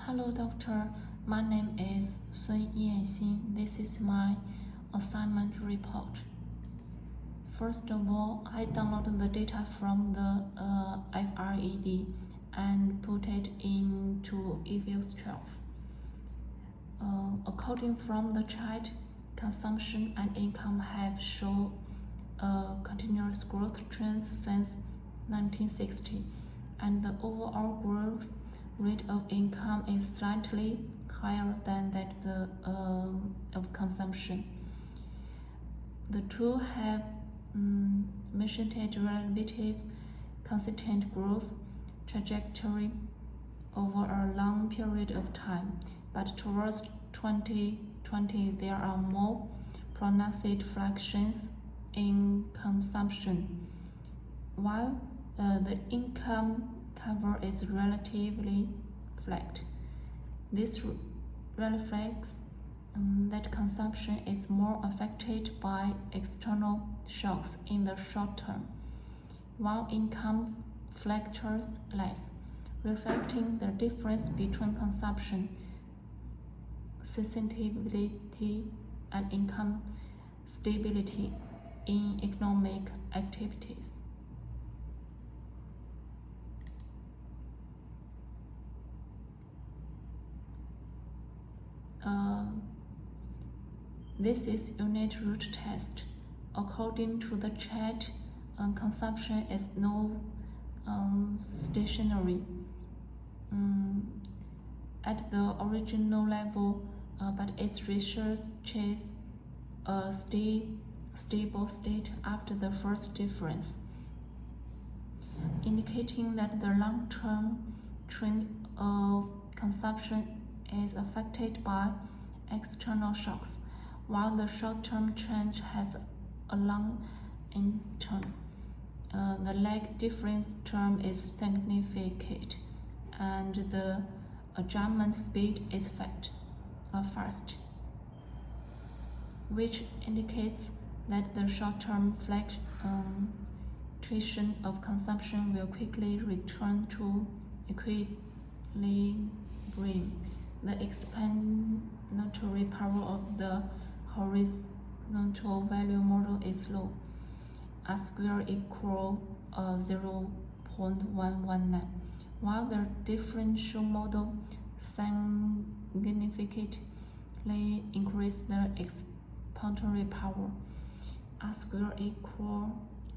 Hello, doctor. My name is Sun Yanxin. This is my assignment report. First of all, I downloaded the data from the FRED and put it into EVIUS 12. According from the chart, consumption and income have shown a continuous growth trend since 1960, and the overall growth rate of income is slightly higher than that of consumption. The two have maintained relative consistent growth trajectory over a long period of time, but towards 2020 there are more pronounced fluctuations in consumption, while the income cover is relatively flat. This reflects that consumption is more affected by external shocks in the short term, while income fluctuates less, reflecting the difference between consumption sensitivity and income stability in economic activities. This is unit root test. According to the chart, consumption is no stationary at the original level, but its reaches a stable state after the first difference, indicating that the long-term trend of consumption is affected by external shocks, while the short-term trend has a long term. The lag difference term is significant, and the adjustment speed is fast, which indicates that the short-term fluctuation of consumption will quickly return to equilibrium. The explanatory power of the horizontal value model is low, a square equal 0.119, while the differential model significantly increases the explanatory power, a square equal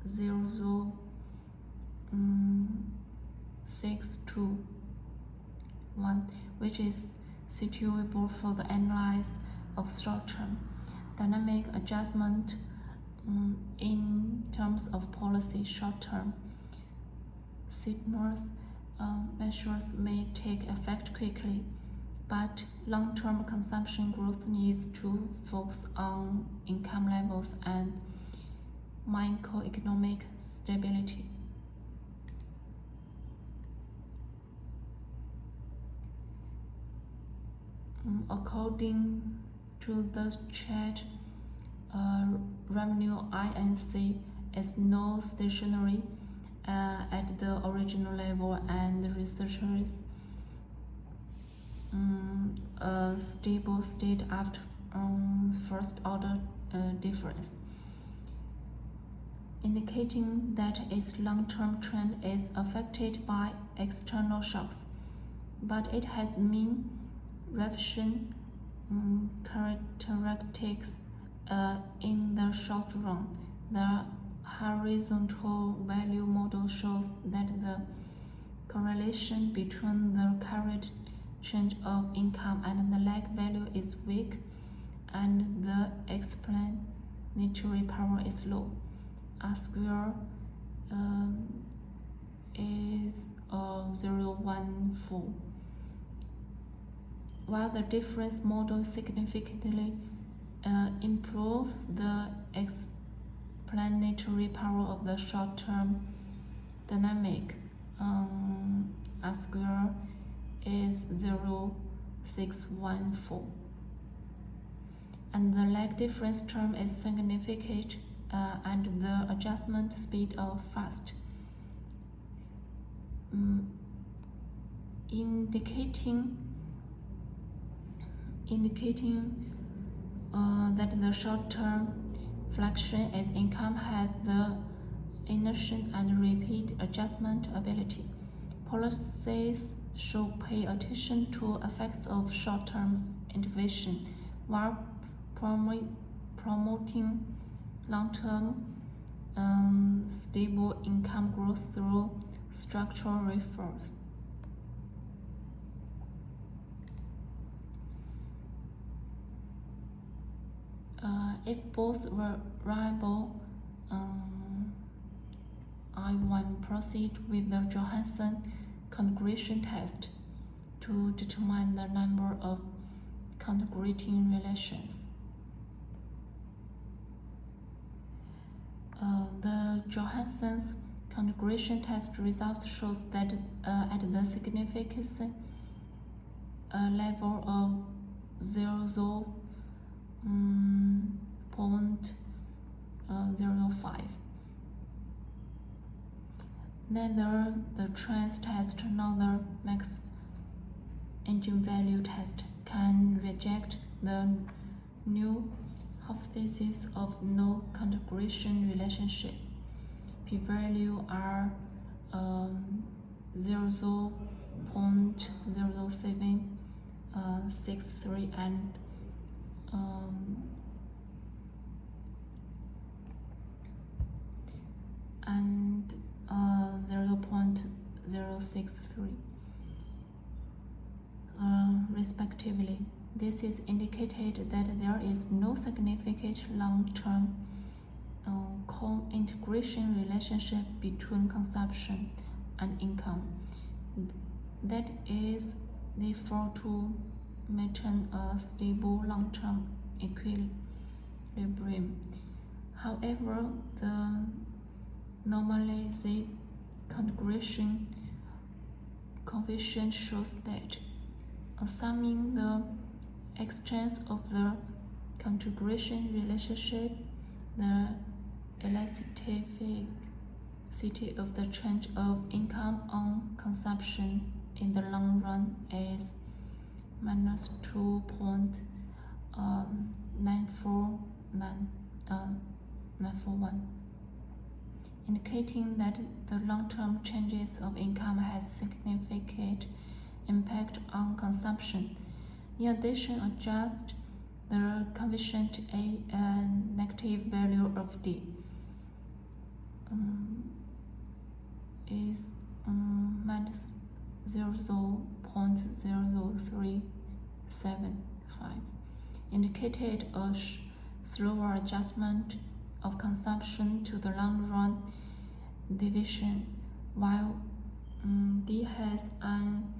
0.621, which is suitable for the analysis of short-term dynamic adjustment. In terms of policy, short-term stimulus measures may take effect quickly, but long-term consumption growth needs to focus on income levels and macroeconomic stability. According to the chart, revenue INC is no stationary at the original level, and the researchers a stable state after first order difference, indicating that its long-term trend is affected by external shocks, but it has mean reversion characteristics in the short run. The horizontal value model shows that the correlation between the current change of income and the lag value is weak, and the explanatory power is low. A square is 0.14. While the difference model significantly improves the explanatory power of the short-term dynamic, a square is 0.614, and the lag difference term is significant, and the adjustment speed of fast, indicating indicating that the short-term fluctuation as income has the inertial and repeat adjustment ability. Policies should pay attention to effects of short-term intervention while promoting long-term stable income growth through structural reforms. If both variable I1 proceed with the Johansen configuration test to determine the number of configuring relations. The Johansen's configuration test results shows that at the significance level of 0.05, neither the trans test nor the max eigenvalue test can reject the new hypothesis of no configuration relationship. P-value are 0.0763 and 0.063 respectively. This is indicated that there is no significant long-term co-integration relationship between consumption and income. That is therefore to maintain a stable long-term equilibrium. However, the normalized configuration coefficient shows that, assuming the extent of the configuration relationship, the elasticity of the change of income on consumption in the long run is minus 2.941, indicating that the long-term changes of income has significant impact on consumption. In addition, adjust the coefficient a negative value of D is minus 0.00375, indicated a slower adjustment of consumption to the long run deviation, while D has an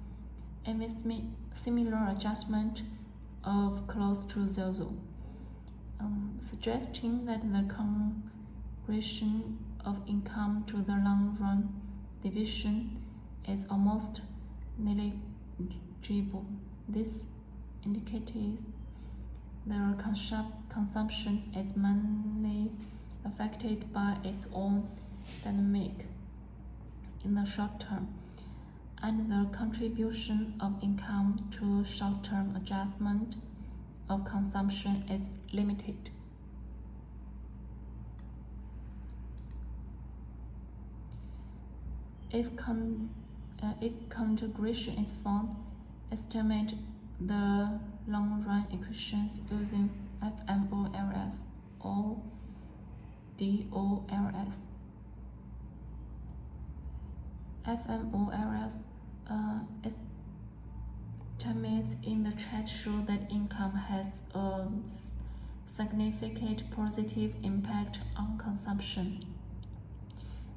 similar adjustment of close to 0, suggesting that the conversion of income to the long run division is almost negligible. This indicates the consumption is mainly affected by its own dynamic in the short term, and the contribution of income to short-term adjustment of consumption is limited. If configuration is found, estimate the long-run equations using FMOLS or DOLS. FMOLS estimates in the chart show that income has a significant positive impact on consumption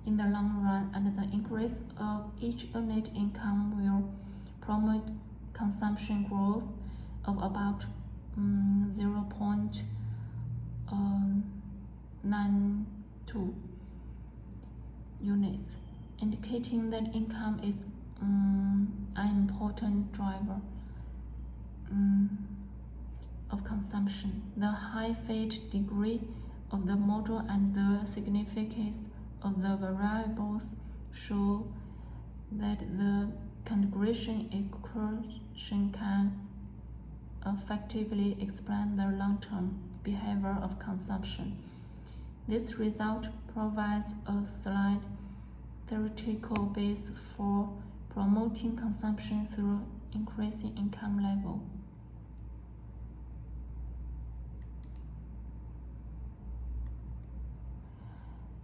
in the long run, and the increase of each unit income will promote consumption growth of about 0.92 units, indicating that income is an important driver of consumption. The high fit degree of the model and the significance of the variables show that the configuration equation can effectively explain the long-term behavior of consumption. This result provides a solid theoretical base for promoting consumption through increasing income level.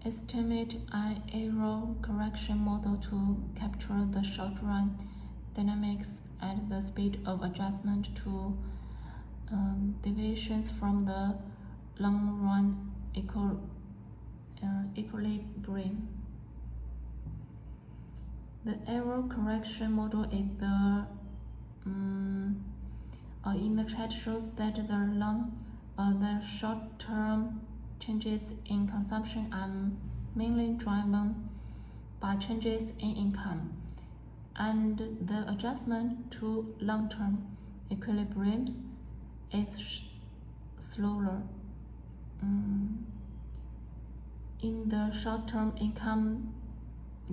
Estimate an error correction model to capture the short-run dynamics at the speed of adjustment to deviations from the long-run equilibrium. The error correction model in the chart shows that the short-term changes in consumption are mainly driven by changes in income, and the adjustment to long-term equilibriums is slower. In the short-term, income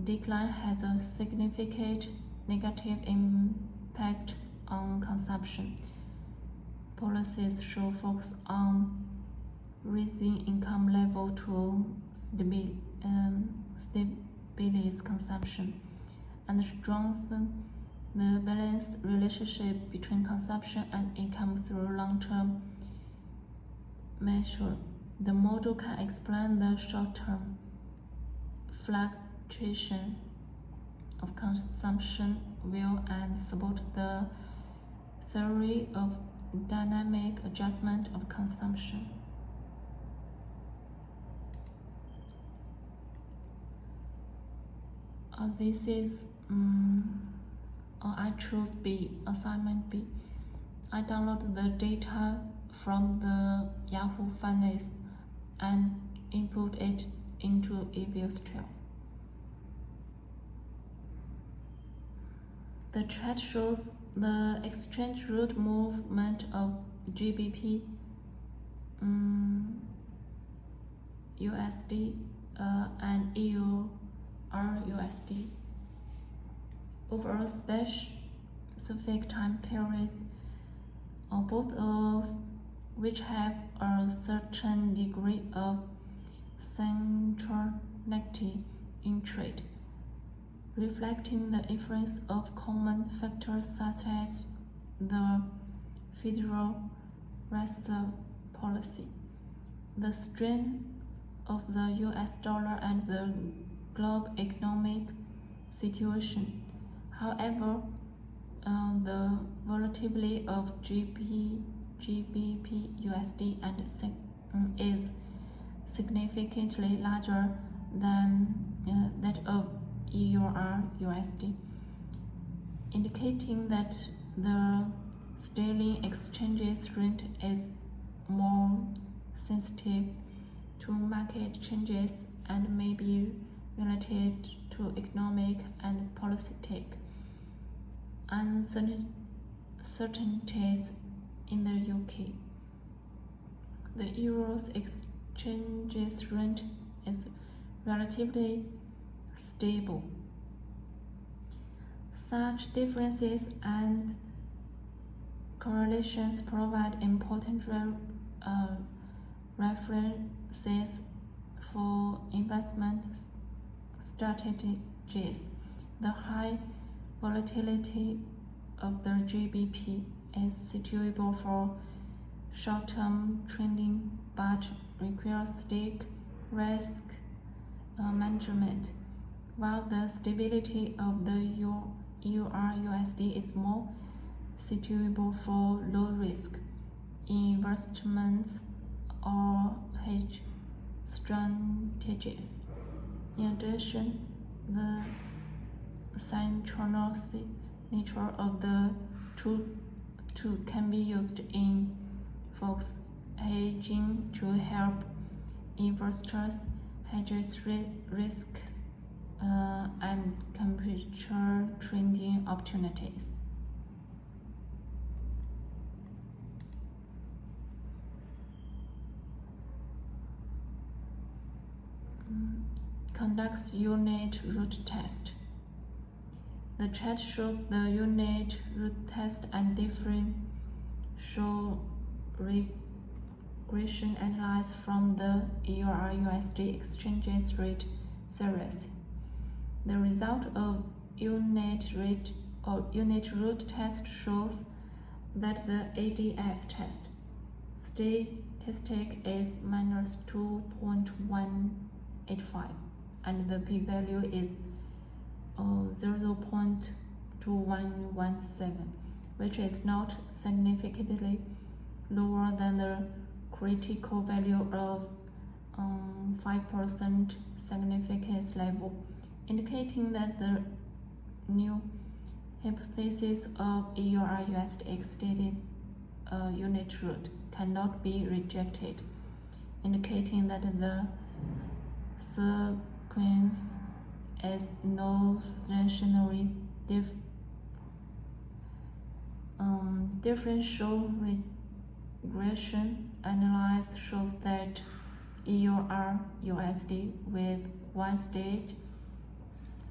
decline has a significant negative impact on consumption. Policies should focus on raising income level to stabilize consumption and strengthen the balanced relationship between consumption and income through long-term measure. The model can explain the short-term fluctuation of consumption well and support the theory of dynamic adjustment of consumption. This is I chose B, assignment B. I downloaded the data from the Yahoo Finance and input it into EViews 12. The chart shows the exchange rate movement of GBP, USD, and EUR/USD over a specific time period, both of which have a certain degree of centrality in trade, reflecting the influence of common factors such as the Federal Reserve policy, the strength of the US dollar, and the global economic situation. However, the volatility of GBP USD is significantly larger than that of EUR USD, indicating that the sterling exchange rate is more sensitive to market changes and may be related to economic and policy uncertainties in the UK. The euro's exchange rate is relatively stable. Such differences and correlations provide important references for investment strategies. The high volatility of the GBP is suitable for short-term trading but requires strict risk management, while the stability of the EUR/USD is more suitable for low-risk investments or hedge strategies. In addition, the synchronous nature of the two can be used in forex hedging to help investors hedge risks and capture trading opportunities. Conducts unit root test. The chart shows the unit root test and different show regression analyzed from the EUR-USD exchange rate series. The result of unit root test shows that the ADF test statistic is minus 2.185 and the p-value is 0.2117, which is not significantly lower than the critical value of 5% significance level, indicating that the new hypothesis of EUR-USD extended unit root cannot be rejected, indicating that the sequence is no stationary differential regression analysis shows that EUR-USD with one stage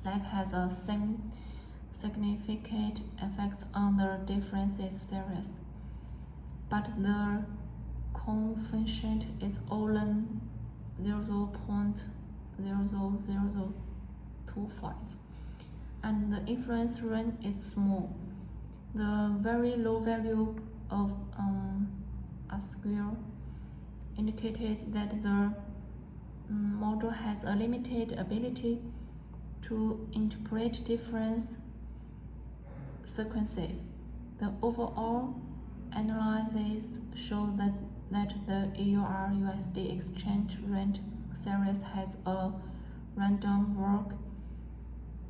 lag has a significant effect on the differences series, but the coefficient is only 0.00025 and the influence range is small. The very low value of a square indicated that the model has a limited ability to interpret different sequences. The overall analysis shows that the EUR-USD exchange rate series has a random walk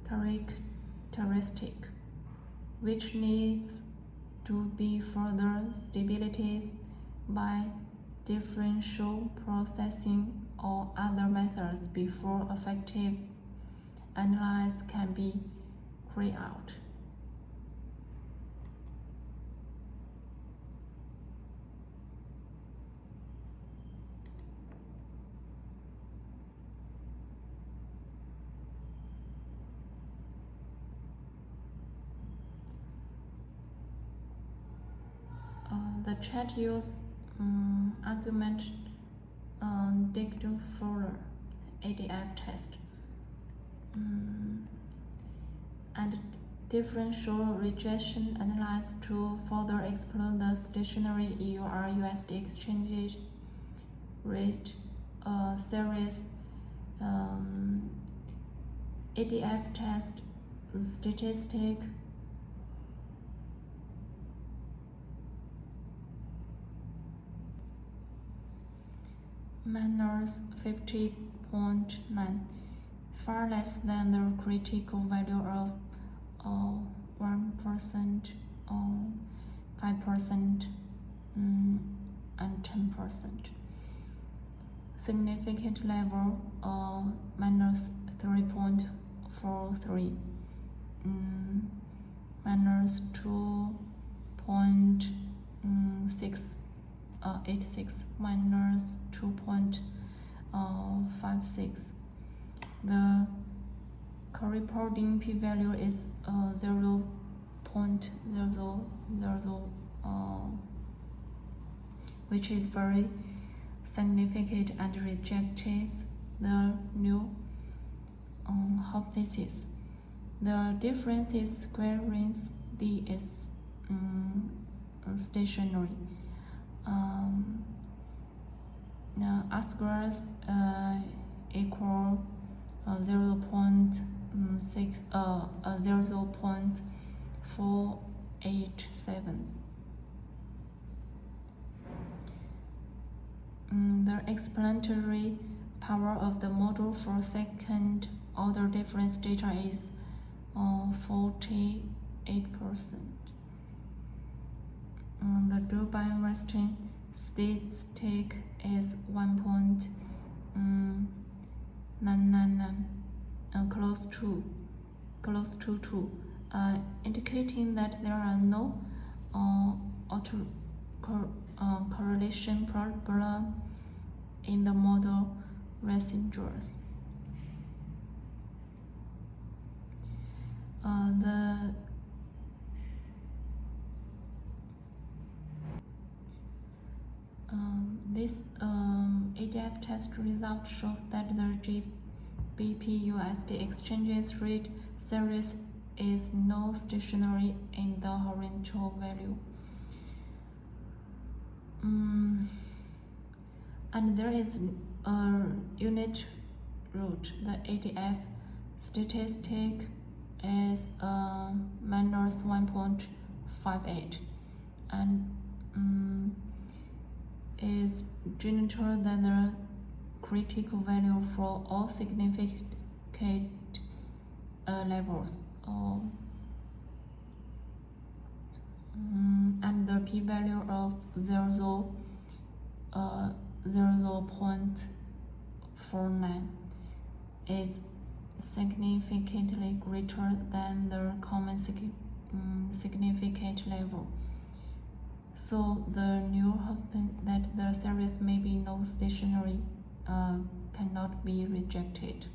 characteristic, which needs to be further stabilized by differential processing or other methods before effective analysis can be carried out. The chat use argument dictator ADF test and differential regression analysis to further explore the stationary EUR-USD exchange rate series. ADF test statistic minus 50.9, far less than the critical value of 1%, 5%, and 10%. Significant level minus 3.43, minus 2.86, minus 2.56. The corresponding p-value is 0.000, which is very significant and rejects the new hypothesis. The difference is square range D is stationary. Now R squares equal 0.487. The explanatory power of the model for second order difference data is 48%. The Dubai-Weston statistic is 1.999, close to 2, indicating that there are no correlation problem in the model residuals. This ADF test result shows that the GBP/USD exchange rate series is not stationary in the horizontal value. And there is a unit root. The ADF statistic is minus 1.58 and is greater than the critical value for all significant levels. And the p-value of 0.49 is significantly greater than the common significant level. So the new husband that the series may be no stationary cannot be rejected.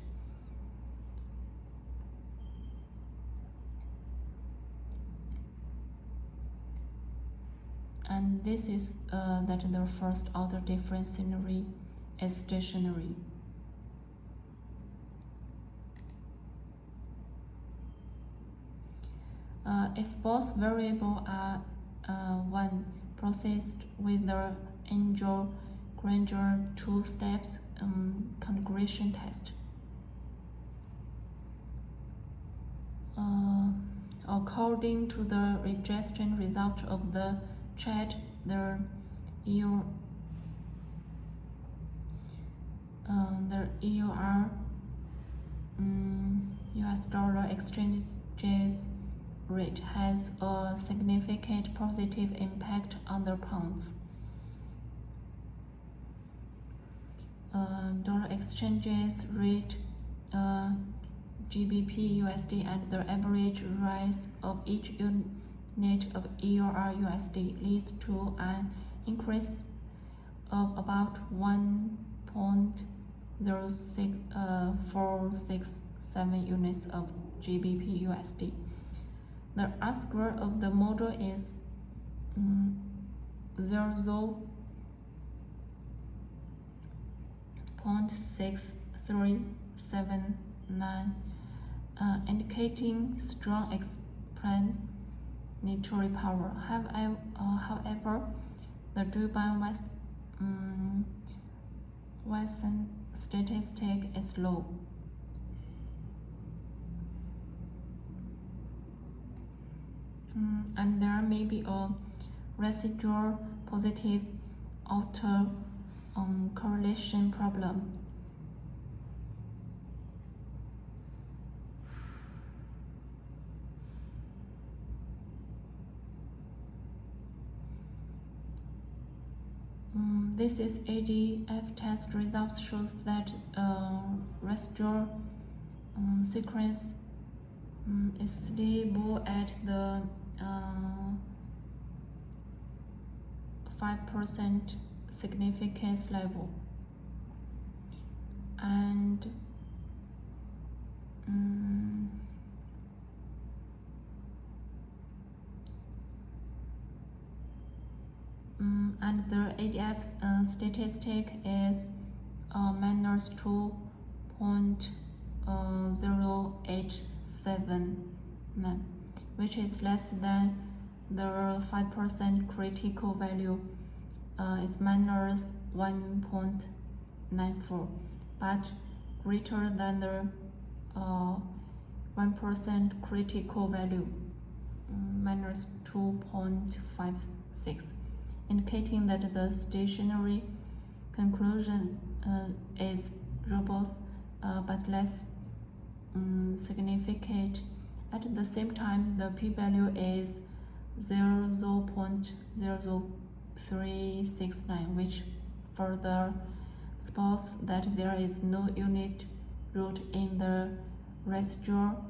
And this is that the first order difference scenario is stationary. If both variables are one processed with the Granger two-step configuration test. According to the rejection result of the chat, the EUR US dollar exchange rate has a significant positive impact on the pounds. Dollar exchanges rate, GBP/USD, and the average rise of each unit of EUR/USD leads to an increase of about 1.0467 units of GBP/USD. The R-square of the model is 0.6379, indicating strong explanatory power. However, the Dubai-Wesson statistic is low. And there may be a residual positive correlation problem. This is ADF test results shows that residual sequence is stable at the 5% significance level, and the ADF statistic is minus 2.087, which is less than the 5% critical value, is minus 1.94, but greater than the 1% critical value, minus 2.56, indicating that the stationary conclusion is robust but less significant. At the same time, the p-value is 0.0369, which further supports that there is no unit root in the residual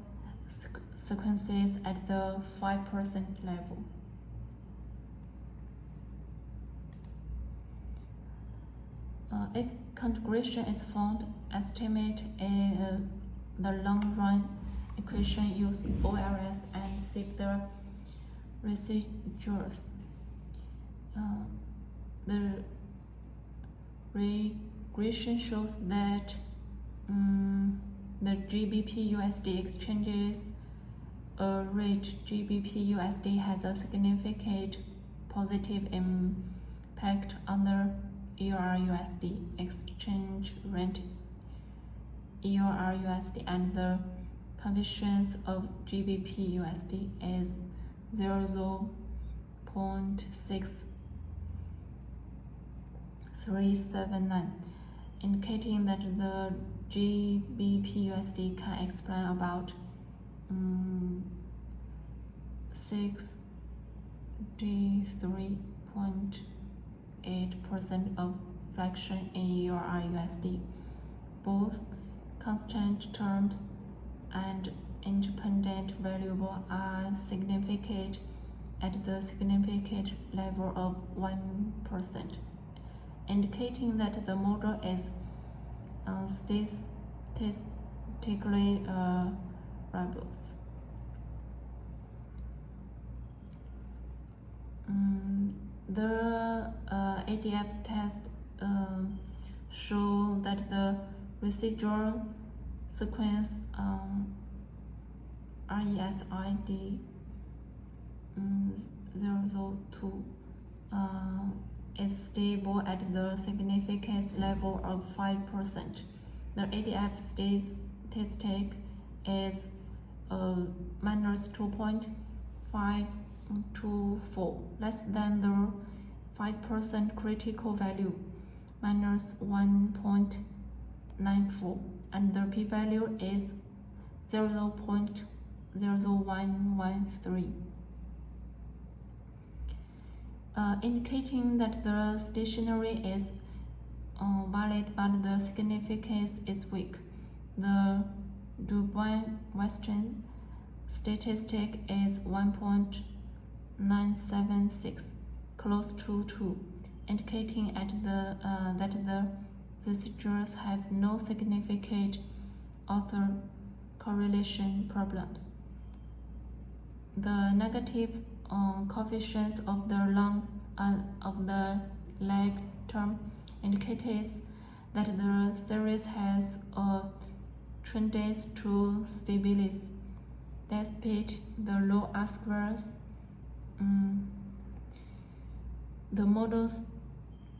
sequences at the 5% level. If configuration is found, estimate the long-run equation, use OLS and save the residuals. The regression shows that the GBP USD exchanges rate GBP USD has a significant positive impact on the EUR USD exchange rate EUR USD, and the conversion of GBP USD is 0.6379, indicating that the GBP USD can explain about 63.8% of fluctuation in EUR USD. Both constant terms and independent variable are significant at the significant level of 1%, indicating that the model is statistically robust. The ADF test show that the residual sequence RESID 002 is stable at the significance level of 5%. The ADF statistic is minus 2.524, less than the 5% critical value, minus 1.94, and the p-value is 0.0113. Indicating that the stationary is valid but the significance is weak. The Dubois-Weston statistic is 1.976, close to 2, indicating that the residuals have no significant autocorrelation problems. The negative coefficients of the lag term indicates that the series has a tendency to stabilize despite the low R-squares. The model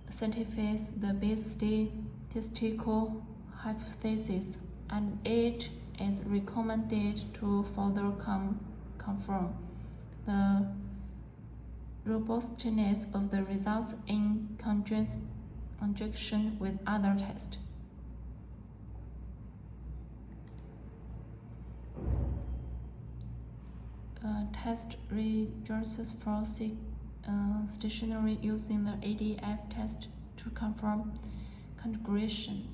satisfies the base statistical hypothesis, and it is recommended to further confirm the robustness of the results in conjunction with other tests. Test results for stationary using the ADF test to confirm configuration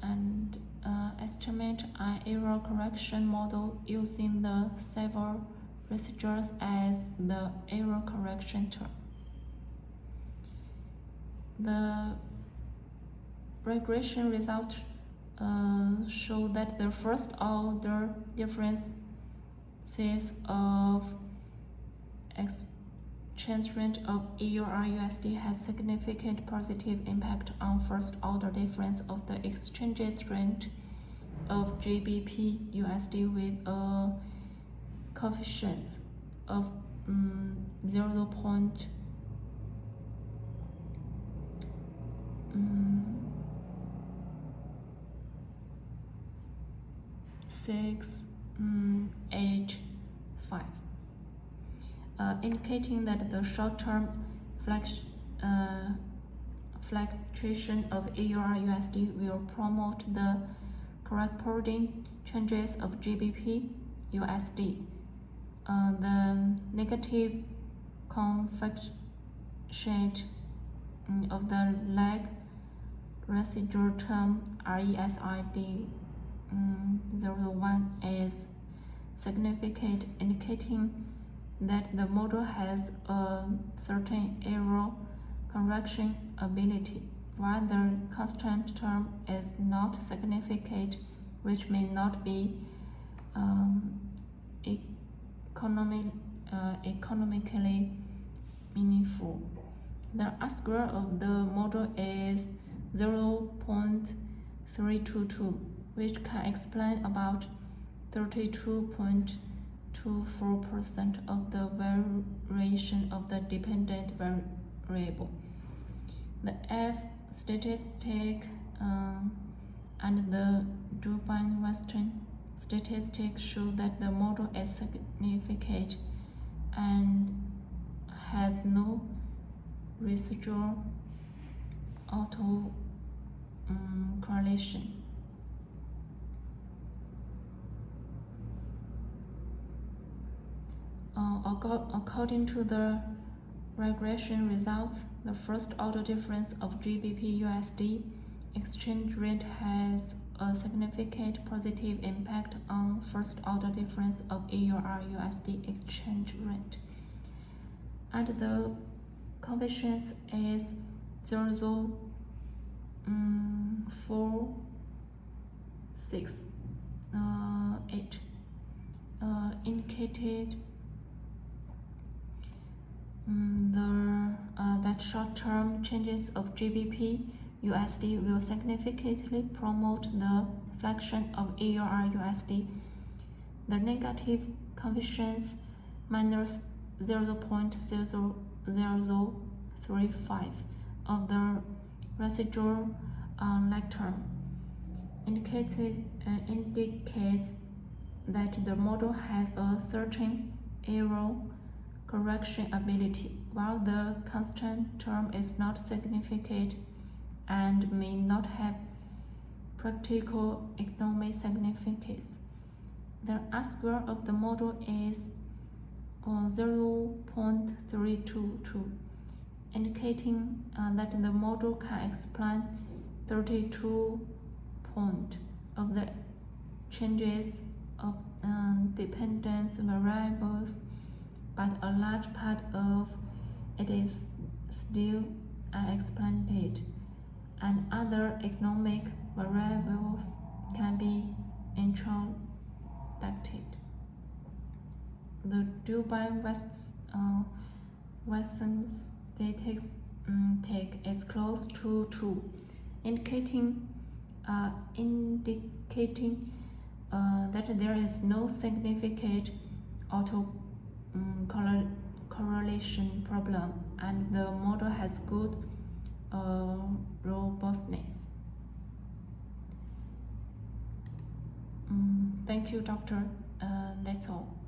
and estimate an error correction model using the several residuals as the error correction term. The regression results show that the first order differences of exchange rate of EUR USD has significant positive impact on first order difference of the exchange rate of GBP USD with a coefficient of 0.685, indicating that the short-term fluctuation of EUR USD will promote the corresponding changes of GBP USD. The negative coefficient of the lag residual term RESID 01 is significant, indicating that the model has a certain error correction ability, while the constant term is not significant, which may not be economically meaningful. The R-square of the model is 0.322, which can explain about 32.24% of the variation of the dependent variable. The F statistic and the Dubai-Western statistic show that the model is significant and has no residual auto correlation. According to the regression results, the first order difference of GBP USD exchange rate has a significant positive impact on first order difference of EUR USD exchange rate, and the coefficient is 0.468, indicated that short-term changes of GBP USD will significantly promote the flexion of EUR USD. The negative coefficient minus 0.0035 of the residual lag term indicates that the model has a certain error correction ability, while the constant term is not significant and may not have practical economic significance. The R-square of the model is 0.322, indicating that the model can explain 32% of the changes of dependence variables, but a large part of it is still unexplained, and other economic variables can be introduced. The Dubai-Western statistic is close to 2, indicating that there is no significant correlation problem, and the model has good robustness. Thank you, doctor. That's all.